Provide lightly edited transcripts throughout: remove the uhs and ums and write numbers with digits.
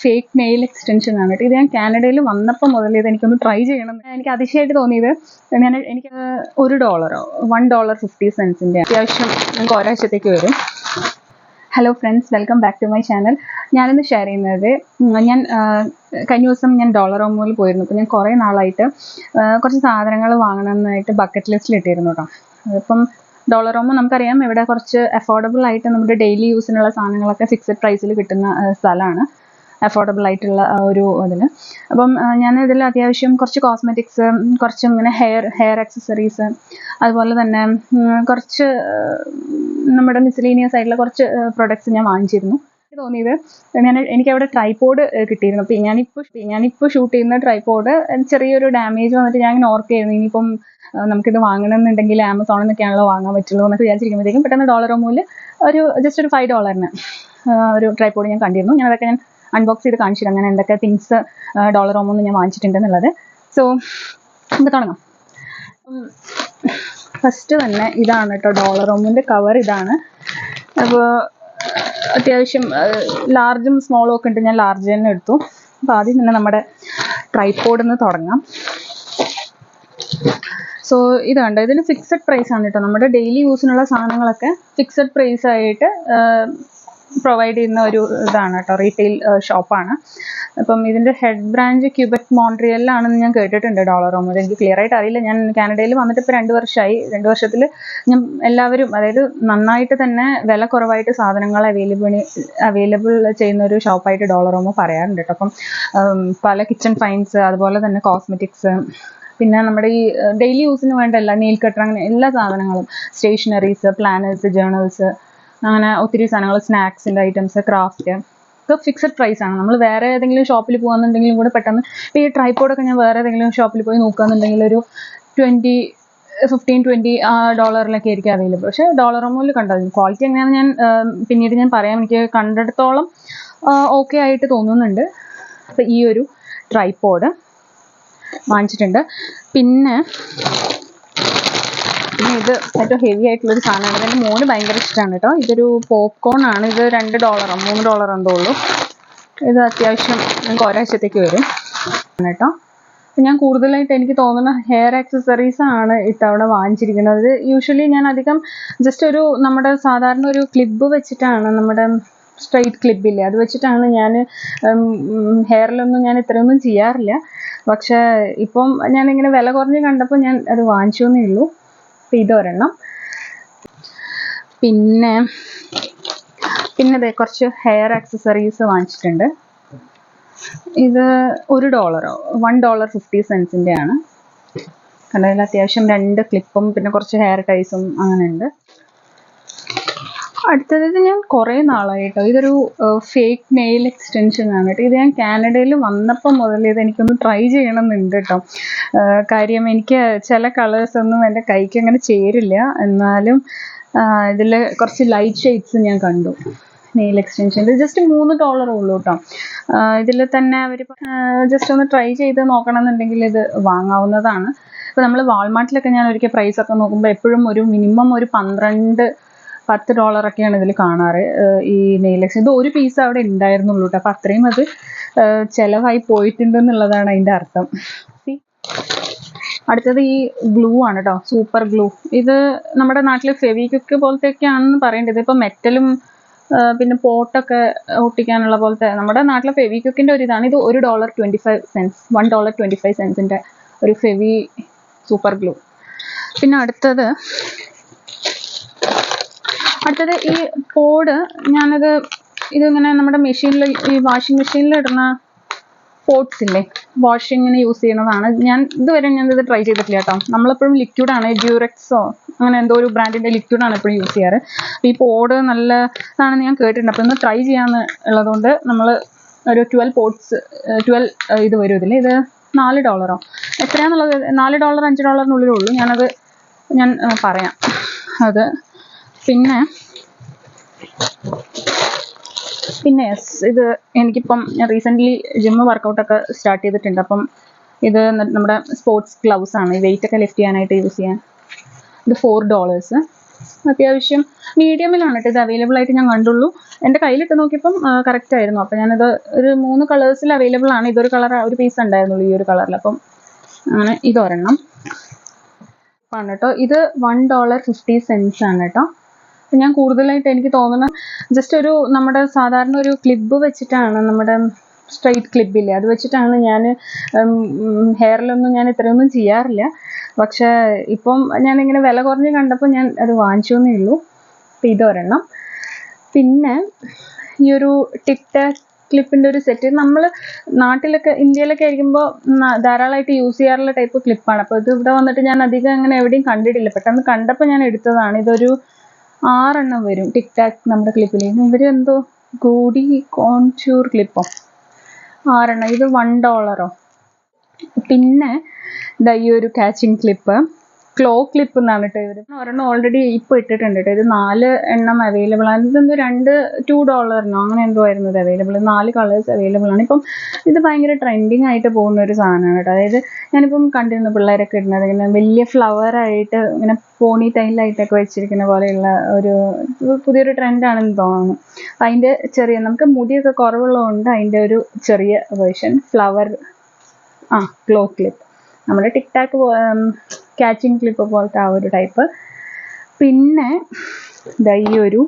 Fake nail extension ആണ് കേട്ടോ. ഇത് ഞാൻ കാനഡയിൽ വന്നപ്പോൾ മുതൽ ഇത് എനിക്കൊന്ന് ട്രൈ ചെയ്യണം. എനിക്ക് അതിശയമായിട്ട് തോന്നിയത് എനിക്ക് $1 $1.50 അത്യാവശ്യം നമുക്ക് ഒരാഴ്ചത്തേക്ക് വരും. Hello friends, welcome back to my channel. ഞാനിന്ന് ഷെയർ ചെയ്യുന്നത് ഞാൻ കഴിഞ്ഞ ദിവസം ഞാൻ ഡോളർ ഹോമിൽ പോയിരുന്നു. അപ്പോൾ ഞാൻ കുറേ നാളായിട്ട് കുറച്ച് സാധനങ്ങൾ വാങ്ങണമെന്നായിട്ട് ബക്കറ്റ് ലിസ്റ്റിൽ ഇട്ടിരുന്നു കേട്ടോ. അതിപ്പം ഡോളർ ഹോം നമുക്കറിയാം, ഇവിടെ കുറച്ച് അഫോർഡബിൾ ആയിട്ട് നമ്മുടെ ഡെയിലി യൂസിനുള്ള സാധനങ്ങളൊക്കെ ഫിക്സഡ് പ്രൈസിൽ കിട്ടുന്ന സ്ഥലമാണ്. അഫോർഡബിൾ ആയിട്ടുള്ള ഒരു ഇതിൽ. അപ്പം ഞാൻ ഇതിൽ അത്യാവശ്യം കുറച്ച് കോസ്മെറ്റിക്സ്, കുറച്ച് ഇങ്ങനെ ഹെയർ ആക്സസറീസ്, അതുപോലെ തന്നെ കുറച്ച് നമ്മുടെ മിസ്ലീനിയസ് ആയിട്ടുള്ള കുറച്ച് പ്രൊഡക്ട്സ് ഞാൻ വാങ്ങിച്ചിരുന്നു. തോന്നിയത് എനിക്കവിടെ ട്രൈപോഡ് കിട്ടിയിരുന്നു. അപ്പോൾ ഞാനിപ്പോൾ ഷൂട്ട് ചെയ്യുന്ന ട്രൈപോഡ് ചെറിയൊരു ഡാമേജ് വന്നിട്ട് ഞാൻ ഇങ്ങനെ ഓർക്കുകയായിരുന്നു, ഇനിയിപ്പം നമുക്കിത് വാങ്ങണമെന്നുണ്ടെങ്കിൽ ആമസോണിൽ നിന്നൊക്കെയാണല്ലോ വാങ്ങാൻ പറ്റുള്ളൂ എന്നൊക്കെ വിചാരിച്ചിരിക്കുമ്പോഴത്തേക്കും പെട്ടെന്ന് ഡോളർ ഹോമിൽ ജസ്റ്റ് ഒരു $5 ഒരു ട്രൈപോഡ് ഞാൻ കണ്ടിരുന്നു. അതൊക്കെ ഞാൻ അൺബോക്സ് ചെയ്ത് കാണിച്ചിട്ട് അങ്ങനെ എന്തൊക്കെ തിങ്സ് ഡോളർ ഹോമിൽ നിന്ന് ഞാൻ വാങ്ങിച്ചിട്ടുണ്ടെന്നുള്ളത്. സോ നമുക്ക് തുടങ്ങാം. ഫസ്റ്റ് തന്നെ ഇതാണ് കേട്ടോ ഡോളർ ഹോമിൻ്റെ കവർ. ഇതാണ്. അപ്പോൾ അത്യാവശ്യം ലാർജും സ്മോളും ഒക്കെ ഉണ്ട്. ഞാൻ ലാർജ് തന്നെ എടുത്തു. അപ്പോൾ ആദ്യം തന്നെ നമ്മുടെ ട്രൈപോഡിൽ നിന്ന് തുടങ്ങാം. സോ ഇത് കണ്ടോ, ഇതിന് ഫിക്സഡ് പ്രൈസ് ആണ് കേട്ടോ. നമ്മുടെ ഡെയിലി യൂസിനുള്ള സാധനങ്ങളൊക്കെ ഫിക്സഡ് പ്രൈസ് ആയിട്ട് പ്രൊവൈഡ് ചെയ്യുന്ന ഒരു ഇതാണ് കേട്ടോ, റീറ്റെയിൽ ഷോപ്പാണ്. അപ്പം ഇതിൻ്റെ ഹെഡ് ബ്രാഞ്ച് ക്യൂബെക് മോൺട്രിയലിലാണെന്ന് ഞാൻ കേട്ടിട്ടുണ്ട് ഡോളർ ഹോം. എനിക്ക് ക്ലിയർ ആയിട്ട് അറിയില്ല. ഞാൻ കാനഡയിൽ വന്നിട്ട് ഇപ്പോൾ 2 വർഷമായി. 2 വർഷത്തിൽ ഞാൻ എല്ലാവരും, അതായത് നന്നായിട്ട് തന്നെ വില കുറവായിട്ട് സാധനങ്ങൾ അവൈലബിൾ ചെയ്യുന്ന ഒരു ഷോപ്പായിട്ട് ഡോളർ ഹോം പറയാറുണ്ട് കേട്ടോ. അപ്പം പല കിച്ചൺ ഫൈൻസ്, അതുപോലെ തന്നെ കോസ്മെറ്റിക്സ്, പിന്നെ നമ്മുടെ ഈ ഡെയിലി യൂസിന് വേണ്ട എല്ലാ നെയിൽ കട്ടർ, അങ്ങനെ എല്ലാ സാധനങ്ങളും, സ്റ്റേഷനറീസ്, പ്ലാനേഴ്സ്, ജേർണൽസ്, അങ്ങനെ ഒത്തിരി സാധനങ്ങൾ, സ്നാക്സിൻ്റെ ഐറ്റംസ്, ക്രാഫ്റ്റ് ഒക്കെ ഫിക്സഡ് പ്രൈസ് ആണ്. നമ്മൾ വേറെ ഏതെങ്കിലും ഷോപ്പിൽ പോകുകയെന്നുണ്ടെങ്കിലും കൂടെ പെട്ടെന്ന് ഇപ്പോൾ ഈ ട്രൈപോഡൊക്കെ ഞാൻ വേറെ ഏതെങ്കിലും ഷോപ്പിൽ പോയി നോക്കുകയെന്നുണ്ടെങ്കിൽ ഒരു $15-20 ആയിരിക്കും അവൈലബിൾ. പക്ഷേ ഡോളർ ഹോമിൽ കണ്ടത് ക്വാളിറ്റി എങ്ങനെയാണെന്ന് ഞാൻ പിന്നീട് ഞാൻ പറയാം. എനിക്ക് കണ്ടിടത്തോളം ഓക്കെ ആയിട്ട് തോന്നുന്നുണ്ട്. അപ്പോൾ ഈ ഒരു ട്രൈപോഡ് വാങ്ങിച്ചിട്ടുണ്ട്. പിന്നെ ഇത് ഏറ്റവും ഹെവി ആയിട്ടുള്ളൊരു സാധനമാണ്. എൻ്റെ മോന് ഭയങ്കര ഇഷ്ടമാണ് കേട്ടോ. ഇതൊരു പോപ്കോൺ ആണ്. ഇത് $2 $3 എന്തോ ഉള്ളൂ. ഇത് അത്യാവശ്യം നമുക്ക് ഒരാഴ്ചത്തേക്ക് വരും കേട്ടോ. ഞാൻ കൂടുതലായിട്ട് എനിക്ക് തോന്നുന്ന ഹെയർ ആക്സസറീസ് ആണ് ഇത്തവണ വാങ്ങിച്ചിരിക്കുന്നത്. യൂഷ്വലി ഞാൻ അധികം ജസ്റ്റ് ഒരു നമ്മുടെ സാധാരണ ഒരു ക്ലിപ്പ് വെച്ചിട്ടാണ്, നമ്മുടെ സ്ട്രെയിറ്റ് ക്ലിപ്പില്ലേ, അത് വെച്ചിട്ടാണ് ഞാൻ ഹെയറിലൊന്നും ഞാൻ ഇത്രയൊന്നും ചെയ്യാറില്ല. പക്ഷേ ഇപ്പം ഞാനിങ്ങനെ വില കുറഞ്ഞ് കണ്ടപ്പോൾ ഞാൻ അത് വാങ്ങിച്ചു എന്നേ ഉള്ളൂ. അപ്പോൾ ഇതൊരെണ്ണം. പിന്നെ കുറച്ച് ഹെയർ ആക്സസറീസ് വാങ്ങിച്ചിട്ടുണ്ട്. ഇത് $1.50 ആണ്. കണ്ടതിൽ അത്യാവശ്യം 2 ക്ലിപ്പും പിന്നെ കുറച്ച് ഹെയർ ടൈസും അങ്ങനെ ഉണ്ട്. അടുത്തത് ഞാൻ കുറേ നാളായിട്ടോ, ഇതൊരു ഫേക്ക് നെയിൽ എക്സ്റ്റൻഷൻ ആണ് കേട്ടോ. ഇത് ഞാൻ കാനഡയിൽ വന്നപ്പോൾ മുതൽ ഇത് എനിക്കൊന്ന് ട്രൈ ചെയ്യണമെന്നുണ്ട് കേട്ടോ. കാര്യം എനിക്ക് ചില കളേഴ്സൊന്നും എൻ്റെ കൈക്ക് അങ്ങനെ ചേരില്ല. എന്നാലും ഇതിൽ കുറച്ച് ലൈറ്റ് ഷെയ്ഡ്സ് ഞാൻ കണ്ടു നെയിൽ എക്സ്റ്റൻഷൻ. ഇത് ജസ്റ്റ് $3 ഉള്ളൂ കേട്ടോ. ഇതിൽ തന്നെ അവർ ജസ്റ്റ് ഒന്ന് ട്രൈ ചെയ്ത് നോക്കണമെന്നുണ്ടെങ്കിൽ ഇത് വാങ്ങാവുന്നതാണ്. ഇപ്പോൾ നമ്മൾ വാൾമാർട്ടിലൊക്കെ ഞാൻ ഒരിക്കൽ പ്രൈസൊക്കെ നോക്കുമ്പോൾ എപ്പോഴും ഒരു മിനിമം ഒരു $10 ഒക്കെയാണ് ഇതിൽ കാണാറ് ഈ നെയിൽ എക്സ്റ്റൻഷൻ. ഇത് ഒരു പീസ് അവിടെ ഉണ്ടായിരുന്നുള്ളൂ കേട്ടോ. അപ്പോൾ അത്രയും അത് ചിലവായി പോയിട്ടുണ്ടെന്നുള്ളതാണ് അതിൻ്റെ അർത്ഥം. അടുത്തത് ഈ ഗ്ലൂ ആണ് കേട്ടോ, സൂപ്പർ ഗ്ലൂ. ഇത് നമ്മുടെ നാട്ടിൽ ഫെവിക്വിക്ക് പോലത്തെയൊക്കെയാണെന്ന് പറയേണ്ടത്. ഇപ്പോൾ മെറ്റലും പിന്നെ പോട്ടൊക്കെ ഒട്ടിക്കാനുള്ള പോലത്തെ നമ്മുടെ നാട്ടിലെ ഫെവിക്വിക്കിൻ്റെ ഒരു ഇതാണ്. ഇത് $1.25 ഒരു ഫെവി സൂപ്പർ ഗ്ലൂ. പിന്നെ അടുത്തത് ഈ പോഡ്. ഇതിങ്ങനെ നമ്മുടെ മെഷീനിൽ, ഈ വാഷിംഗ് മെഷീനിൽ ഇടുന്ന പോട്ട്സ് ഇല്ലേ, വാഷിങ്ങിന് യൂസ് ചെയ്യുന്നതാണ്. ഇതുവരെ ഞാനിത് ട്രൈ ചെയ്തിട്ടില്ല കേട്ടോ. നമ്മളെപ്പോഴും ലിക്വിഡാണ്, ഡ്യൂറക്സോ അങ്ങനെ എന്തോ ഒരു ബ്രാൻഡിൻ്റെ ലിക്വിഡാണ് എപ്പോഴും യൂസ് ചെയ്യാറ്. ഈ പോഡ് നല്ലതാണെന്ന് ഞാൻ കേട്ടിട്ടുണ്ട്. അപ്പോൾ ഇന്ന് ട്രൈ ചെയ്യാമെന്ന് ഉള്ളതുകൊണ്ട് നമ്മൾ ഒരു 12 ഇത് വരും ഇതിൽ. ഇത് $4 എത്രയാണെന്നുള്ളത്, $4 $5 ഉള്ളൂ. ഞാൻ പറയാം അത്. പിന്നെ ഇത് എനിക്കിപ്പം റീസെൻ്റ്ലി ജിമ്മ് വർക്കൗട്ടൊക്കെ സ്റ്റാർട്ട് ചെയ്തിട്ടുണ്ട്. അപ്പം ഇത് നമ്മുടെ സ്പോർട്സ് ഗ്ലൗസ് ആണ്, ഈ വെയിറ്റ് ഒക്കെ ലിഫ്റ്റ് ചെയ്യാനായിട്ട് യൂസ് ചെയ്യാൻ. ഇത് $4. അത്യാവശ്യം മീഡിയമിലാണ് കേട്ടോ ഇത് അവൈലബിൾ ആയിട്ട് ഞാൻ കണ്ടുള്ളൂ. എൻ്റെ കയ്യിലിട്ട് നോക്കിയപ്പം കറക്റ്റ് ആയിരുന്നു. അപ്പം ഞാനിത് ഒരു 3 കളേഴ്സിൽ അവൈലബിൾ ആണ്. ഇതൊരു കളർ ഒരു പീസ് ഉണ്ടായിരുന്നുള്ളൂ ഈ ഒരു കളറിൽ. അപ്പം അങ്ങനെ ഇതൊരെണ്ണം ആണ് കേട്ടോ. ഇത് $1.50 ആണ് കേട്ടോ. ഞാൻ കൂടുതലായിട്ട് എനിക്ക് തോന്നുന്നത് ജസ്റ്റ് ഒരു നമ്മുടെ സാധാരണ ഒരു ക്ലിബ് വെച്ചിട്ടാണ്, നമ്മുടെ സ്ട്രൈറ്റ് ക്ലിബില്ലേ അത് വെച്ചിട്ടാണ് ഞാൻ ഹെയറിലൊന്നും ഞാൻ ഇത്രയൊന്നും ചെയ്യാറില്ല. പക്ഷേ ഇപ്പം ഞാനിങ്ങനെ വില കുറഞ്ഞ് കണ്ടപ്പോൾ ഞാൻ അത് വാങ്ങിച്ചു എന്നേ ഉള്ളൂ. അപ്പം ഇതൊരെണ്ണം. പിന്നെ ഈ ഒരു ടിക് ടാക് ക്ലിപ്പിൻ്റെ ഒരു സെറ്റ് നമ്മൾ നാട്ടിലൊക്കെ ഇന്ത്യയിലൊക്കെ ആയിരിക്കുമ്പോൾ ധാരാളമായിട്ട് യൂസ് ചെയ്യാറുള്ള ടൈപ്പ് ക്ലിപ്പാണ്. അപ്പോൾ ഇത് ഇവിടെ വന്നിട്ട് ഞാൻ അധികം അങ്ങനെ എവിടെയും കണ്ടിട്ടില്ല. പെട്ടെന്ന് കണ്ടപ്പോൾ ഞാൻ എടുത്തതാണ്. ഇതൊരു 6 എണ്ണം വരും ടിക് ടാക് നമ്മുടെ ക്ലിപ്പിൽ. ഇവർ എന്തോ ഗോഡി കോൺചൂർ ക്ലിപ്പോ 6 എണ്ണം. ഇത് $1. പിന്നെ ഈ ഒരു കാച്ചിങ് ക്ലിപ്പ് ക്ലോ ക്ലിപ്പ് എന്നാണ് കേട്ടോ. ഇവർ ഒരെണ്ണം ഓൾറെഡി ഇപ്പോൾ ഇട്ടിട്ടുണ്ട് കേട്ടോ. ഇത് 4 എണ്ണം അവൈലബിൾ ആണ്. ഇതെന്തോ $2 അങ്ങനെ എന്തോ ആയിരുന്നു ഇത് അവൈലബിൾ. 4 കളേഴ്സ് അവൈലബിൾ ആണ്. ഇപ്പം ഇത് ഭയങ്കര ട്രെൻഡിങ് ആയിട്ട് പോകുന്ന ഒരു സാധനമാണ് കേട്ടോ. അതായത് ഞാനിപ്പം കണ്ടിരുന്നു പിള്ളേരൊക്കെ ഇടുന്നത് ഇങ്ങനെ വലിയ ഫ്ലവറായിട്ട് ഇങ്ങനെ പോണി ടൈലായിട്ടൊക്കെ വെച്ചിരിക്കുന്ന പോലെയുള്ള ഒരു പുതിയൊരു ട്രെൻഡാണെന്ന് തോന്നുന്നു. അപ്പം അതിൻ്റെ ചെറിയ നമുക്ക് മുടിയൊക്കെ കുറവുള്ളതുകൊണ്ട് അതിൻ്റെ ഒരു ചെറിയ വേർഷൻ ഫ്ലവർ ക്ലോ ക്ലിപ്പ്, നമ്മുടെ ടിക് ടാക് കാച്ചിങ് ക്ലിപ്പ് പോലത്തെ ആ ഒരു ടൈപ്പ്. പിന്നെ ഈ ഒരു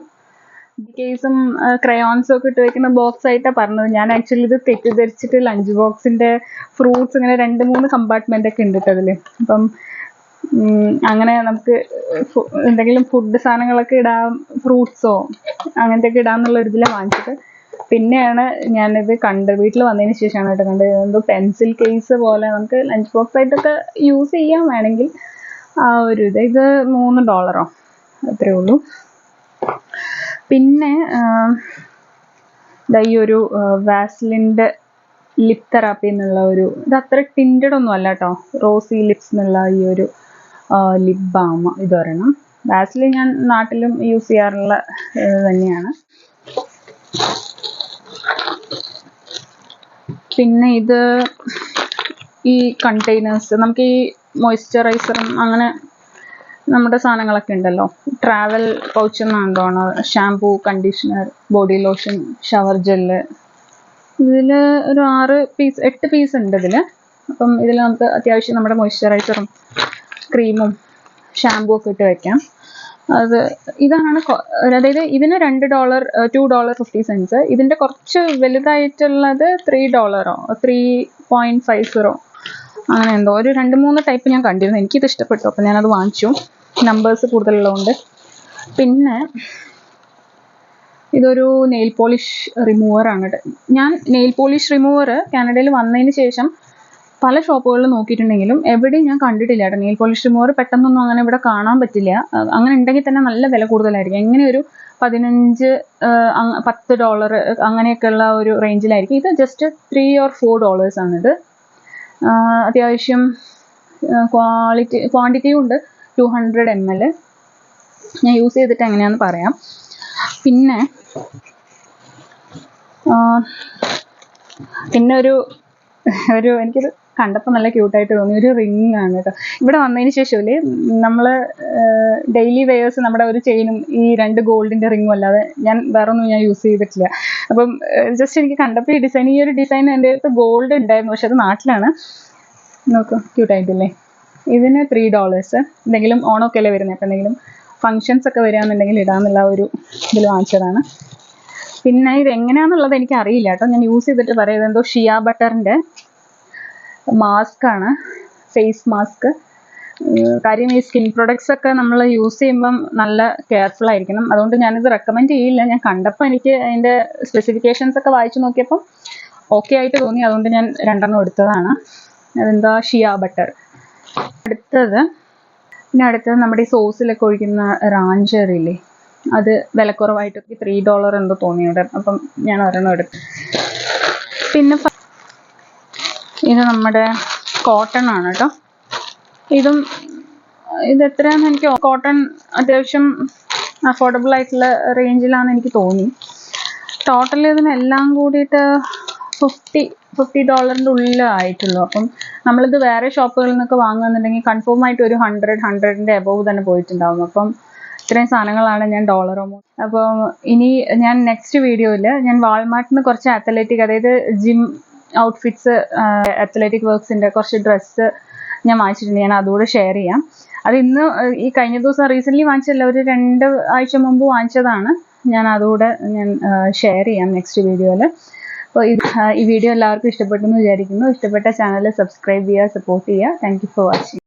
കേസും ക്രയോൺസും ഒക്കെ ഇട്ട് വെക്കുന്ന ബോക്സ് ആയിട്ടാണ് പറഞ്ഞത്. ഞാൻ ആക്ച്വലി ഇത് തെറ്റിദ്ധരിച്ചിട്ട് ലഞ്ച് ബോക്സിൻ്റെ ഫ്രൂട്ട്സ് ഇങ്ങനെ 2-3 കമ്പാർട്ട്മെൻ്റ് ഒക്കെ ഉണ്ട് അതിൽ. അപ്പം അങ്ങനെ നമുക്ക് എന്തെങ്കിലും ഫുഡ് സാധനങ്ങളൊക്കെ ഇടാം, ഫ്രൂട്ട്സോ അങ്ങനത്തെ ഒക്കെ ഇടാമെന്നുള്ള ഒരു ഇതിലാണ് വാങ്ങിച്ചത്. പിന്നെയാണ് ഞാനിത് കണ്ടത്, വീട്ടിൽ വന്നതിന് ശേഷമാണ് കേട്ടോ കണ്ടത്. എന്തോ പെൻസിൽ കേസ് പോലെ നമുക്ക് ലഞ്ച് ബോക്സ് ആയിട്ടൊക്കെ യൂസ് ചെയ്യാൻ വേണമെങ്കിൽ ആ ഒരു ഇത് $3 അത്രേ ഉള്ളൂ. പിന്നെ ഈ ഒരു വാസ്ലിൻ്റെ ലിപ് തെറാപ്പി എന്നുള്ള ഒരു ഇത് അത്ര ടിൻറ്റഡ് ഒന്നും അല്ല കേട്ടോ. റോസി ലിപ്സ് എന്നുള്ള ഈ ഒരു ലിപ് ബാം ഇതൊരെണ്ണം. വാസ്ലിൻ ഞാൻ നാട്ടിലും യൂസ് ചെയ്യാറുള്ള തന്നെയാണ്. പിന്നെ ഇത് ഈ കണ്ടെയ്നേഴ്സ് നമുക്ക് ഈ മോയ്സ്ചറൈസറും അങ്ങനെ നമ്മുടെ സാധനങ്ങളൊക്കെ ഉണ്ടല്ലോ, ട്രാവൽ പൗച്ച് എന്നാണ് തോന്നുന്നത്. Shampoo, conditioner, body lotion, shower gel. ഇതിൽ ഒരു 8 പീസ് ഉണ്ട് ഇതിൽ. അപ്പം ഇതിൽ നമുക്ക് അത്യാവശ്യം നമ്മുടെ മോയ്സ്ചറൈസറും ക്രീമും ഷാംപൂ ഒക്കെ ഇട്ട് വയ്ക്കാം. ഇതാണ് അതായത് ഇതിന് $2.50. ഇതിൻ്റെ കുറച്ച് വലുതായിട്ടുള്ളത് $3 3.50 അങ്ങനെ എന്തോ ഒരു 2-3 ടൈപ്പ് ഞാൻ കണ്ടിരുന്നു. എനിക്കിത് ഇഷ്ടപ്പെട്ടു, അപ്പം ഞാനത് വാങ്ങിച്ചു, നമ്പേഴ്സ് കൂടുതലുള്ളതുകൊണ്ട്. പിന്നെ ഇതൊരു നെയിൽ പോളിഷ് റിമൂവറാണ്. ഞാൻ നെയിൽ പോളിഷ് റിമൂവർ കാനഡയിൽ വന്നതിന് ശേഷം പല ഷോപ്പുകളിൽ നോക്കിയിട്ടുണ്ടെങ്കിലും എവിടെയും ഞാൻ കണ്ടിട്ടില്ല കേട്ടോ. നെയിൽ പോളിഷ് റിമൂവർ പെട്ടെന്നൊന്നും അങ്ങനെ ഇവിടെ കാണാൻ പറ്റില്ല. അങ്ങനെ ഉണ്ടെങ്കിൽ തന്നെ നല്ല വില കൂടുതലായിരിക്കും. എങ്ങനെ ഒരു $15 $10 അങ്ങനെയൊക്കെയുള്ള ഒരു റേഞ്ചിലായിരിക്കും. ഇത് ജസ്റ്റ് $3 or $4 ആണിത്. അത്യാവശ്യം ക്വാണ്ടിറ്റിയും ഉണ്ട്. 200 ml. ഞാൻ യൂസ് ചെയ്തിട്ട് എങ്ങനെയാണെന്ന് പറയാം. പിന്നെ എനിക്കൊരു കണ്ടപ്പോൾ നല്ല ക്യൂട്ടായിട്ട് തോന്നി ഒരു റിങ് ആണ് കേട്ടോ. ഇവിടെ വന്നതിന് ശേഷമല്ലേ നമ്മൾ ഡെയിലി വെയേഴ്സ് നമ്മുടെ ഒരു ചെയിനും ഈ 2 ഗോൾഡിൻ്റെ റിങ്ങും അല്ലാതെ ഞാൻ വേറെ ഒന്നും ഞാൻ യൂസ് ചെയ്തിട്ടില്ല. അപ്പം ജസ്റ്റ് എനിക്ക് കണ്ടപ്പോൾ ഈ ഒരു ഡിസൈൻ എൻ്റെ അടുത്ത് ഗോൾഡ് ഉണ്ടായിരുന്നു, പക്ഷെ അത് നാട്ടിലാണ്. നോക്കൂ ക്യൂട്ടായിട്ടില്ലേ. ഇതിന് $3. എന്തെങ്കിലും ഓണമൊക്കെ അല്ലേ വരുന്നത്, അപ്പം എന്തെങ്കിലും ഫങ്ഷൻസ് ഒക്കെ വരികയാണെന്നുണ്ടെങ്കിൽ ഇടാമെന്നുള്ള ഒരു ഇതിൽ വാങ്ങിച്ചതാണ്. പിന്നെ ഇത് എങ്ങനെയാണെന്നുള്ളത് എനിക്ക് അറിയില്ല കേട്ടോ. ഞാൻ യൂസ് ചെയ്തിട്ട് പറയുന്നത് എന്തോ ഷിയ ബട്ടറിൻ്റെ മാസ്ക് ആണ്, ഫേസ് മാസ്ക്. കാര്യം ഈ സ്കിൻ പ്രൊഡക്ട്സ് ഒക്കെ നമ്മൾ യൂസ് ചെയ്യുമ്പം നല്ല കെയർഫുൾ ആയിരിക്കണം. അതുകൊണ്ട് ഞാനിത് റെക്കമെൻഡ് ചെയ്യില്ല. ഞാൻ കണ്ടപ്പോൾ എനിക്ക് അതിൻ്റെ സ്പെസിഫിക്കേഷൻസ് ഒക്കെ വായിച്ചു നോക്കിയപ്പോൾ ഓക്കെ ആയിട്ട് തോന്നി, അതുകൊണ്ട് ഞാൻ 2 എണ്ണം എടുത്തതാണ്. അതെന്താ ഷിയ ബട്ടർ. അടുത്തത് നമ്മുടെ ഈ സോസിലൊക്കെ ഒഴിക്കുന്ന റാഞ്ചറില്ലേ, അത് വിലക്കുറവായിട്ട് $3 എന്തോ തോന്നിയത്. അപ്പം ഞാൻ ഒരെണ്ണം എടുത്തു. പിന്നെ ഇത് നമ്മുടെ കോട്ടൺ ആണ് കേട്ടോ. ഇത് എത്രയാണെന്ന് എനിക്ക് കോട്ടൺ അത്യാവശ്യം അഫോർഡബിൾ ആയിട്ടുള്ള റേഞ്ചിലാണെന്ന് എനിക്ക് തോന്നി. ടോട്ടൽ ഇതിനെല്ലാം കൂടിയിട്ട് $50 ഉള്ളിലായിട്ടുള്ളൂ. അപ്പം നമ്മളിത് വേറെ ഷോപ്പുകളിൽ നിന്നൊക്കെ വാങ്ങുന്നുണ്ടെങ്കിൽ കൺഫേം ആയിട്ട് ഒരു 100 100ൻ്റെ എബോവ് തന്നെ പോയിട്ടുണ്ടാവും. അപ്പം ഇത്രയും സാധനങ്ങളാണ് ഞാൻ ഡോളറോ. അപ്പോൾ ഇനി ഞാൻ നെക്സ്റ്റ് വീഡിയോയിൽ ഞാൻ വാൾമാർട്ടിൽ നിന്ന് കുറച്ച് അത്ലറ്റിക്, അതായത് ജിം ഔട്ട്ഫിറ്റ്സ്, അത്ലറ്റിക് വർക്ക്സിൻ്റെ കുറച്ച് ഡ്രസ്സ് ഞാൻ വാങ്ങിച്ചിട്ടുണ്ട്. ഞാൻ അതുകൂടെ ഷെയർ ചെയ്യാം. അത് ഇന്ന് ഈ കഴിഞ്ഞ ദിവസം റീസെൻ്റ്ലി വാങ്ങിച്ചല്ല, ഒരു 2 ആഴ്ച മുമ്പ് വാങ്ങിച്ചതാണ്. ഞാൻ അതുകൂടെ ഷെയർ ചെയ്യാം നെക്സ്റ്റ് വീഡിയോയിൽ. അപ്പോൾ ഈ വീഡിയോ എല്ലാവർക്കും ഇഷ്ടപ്പെട്ടെന്ന് വിചാരിക്കുന്നു. ഇഷ്ടപ്പെട്ട ചാനൽ സബ്സ്ക്രൈബ് ചെയ്യുക, സപ്പോർട്ട് ചെയ്യുക. Thank you for watching.